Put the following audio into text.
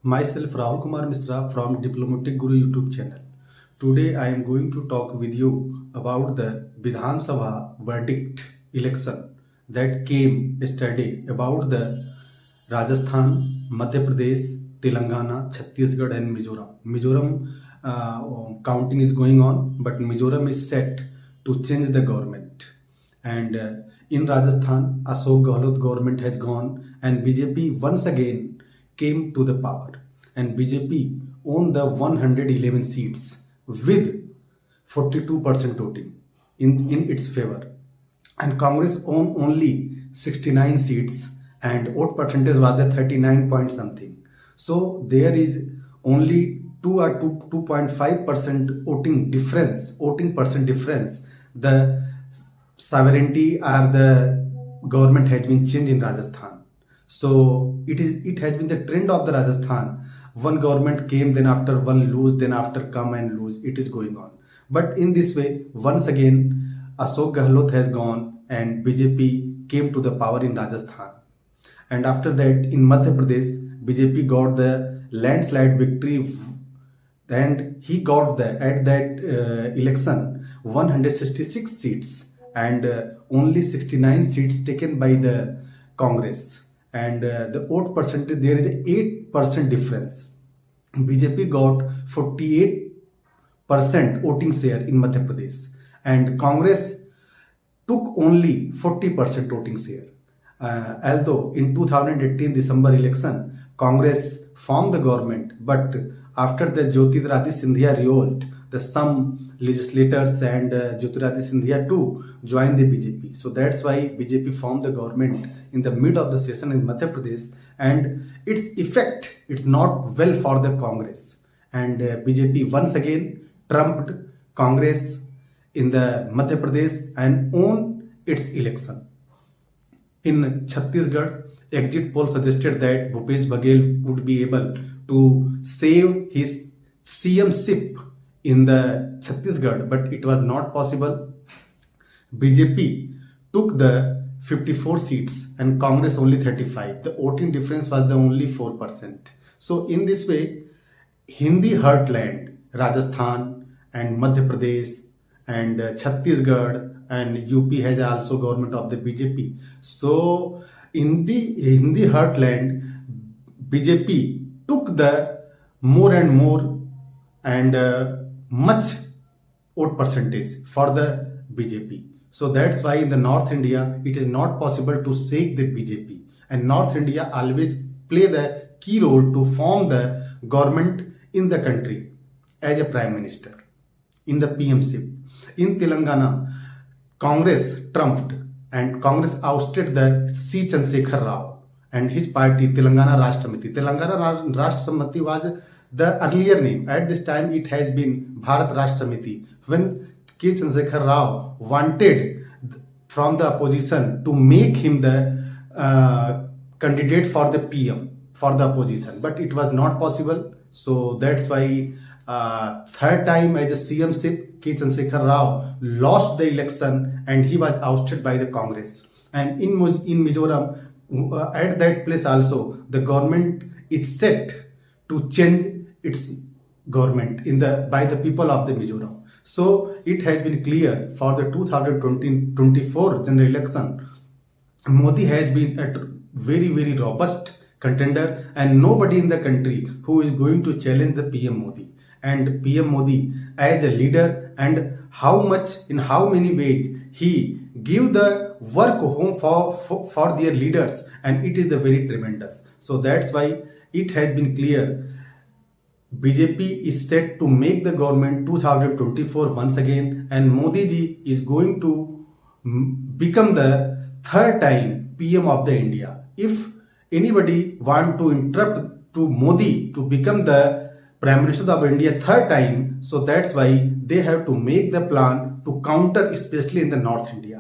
Myself Rahul Kumar Misra from Diplomatic Guru YouTube channel. Today I am going to talk with you about the Vidhan Sabha verdict election that came yesterday about the Rajasthan, Madhya Pradesh, Telangana, Chhattisgarh and Mizoram. Counting is going on, but Mizoram is set to change the government. And in Rajasthan, Ashok Gehlot government has gone and BJP once again came to the power. And BJP owned the 111 seats with 42% voting in its favor. And Congress owned only 69 seats and vote percentage was the 39 point something. So there is only 2 or 2.5% voting percent difference. The sovereignty or the government has been changed in Rajasthan. So it has been the trend of the Rajasthan. One government came, then after one lose, then after come and lose. It is going on. But in this way, once again, Ashok Gehlot has gone and BJP came to the power in Rajasthan. And after that, in Madhya Pradesh, BJP got the landslide victory, and he got at that election 166 seats and only 69 seats taken by the Congress. And the vote percentage, there is a 8% difference. BJP got 48% voting share in Madhya Pradesh and Congress took only 40% voting share. Although in 2018 December election, Congress formed the government, but after the Jyotiradittya Scindia revolt, some legislators and Jyotiradittya Scindia too joined the BJP. So that's why BJP formed the government in the mid of the session in Madhya Pradesh, and its effect, it's not well for the Congress. And BJP once again trumped Congress in the Madhya Pradesh and won its election. In Chhattisgarh, exit poll suggested that Bhupesh Baghel would be able to save his CM-ship in the Chhattisgarh, but it was not possible. BJP took the 54 seats and Congress only 35. The voting difference was the only 4%. So in this way, Hindi heartland, Rajasthan and Madhya Pradesh and Chhattisgarh and UP has also government of the BJP. So in the Hindi heartland, BJP took the more and more and much vote percentage for the BJP. So that's why in the North India, it is not possible to shake the BJP. And North India always play the key role to form the government in the country as a prime minister, in the PM-ship. In Telangana, Congress trumped and Congress ousted the C. Chandrasekhar Rao and his party Telangana Rashtra Samiti. Telangana Rashtra Samiti was the earlier name. At this time, it has been Bharat Rashtra Samiti. When K. Chandrasekhar Rao wanted from the opposition to make him the candidate for the PM, for the opposition, but it was not possible. So that's why third time as a CM-ship, K. Chandrasekhar Rao lost the election and he was ousted by the Congress. And in Mizoram, at that place also, the government is set to change its government by the people of the Mizoram. So it has been clear for the 2024 general election, Modi has been a very, very robust contender and nobody in the country who is going to challenge the PM Modi. And PM Modi as a leader, and how much, in how many ways he give the work home for their leaders, and it is the very tremendous. So that's why it has been clear BJP is set to make the government 2024 once again, and Modi ji is going to become the third time PM of the India. If anybody want to interrupt to Modi to become the Prime Minister of India third time, so that's why they have to make the plan to counter, especially in the North India.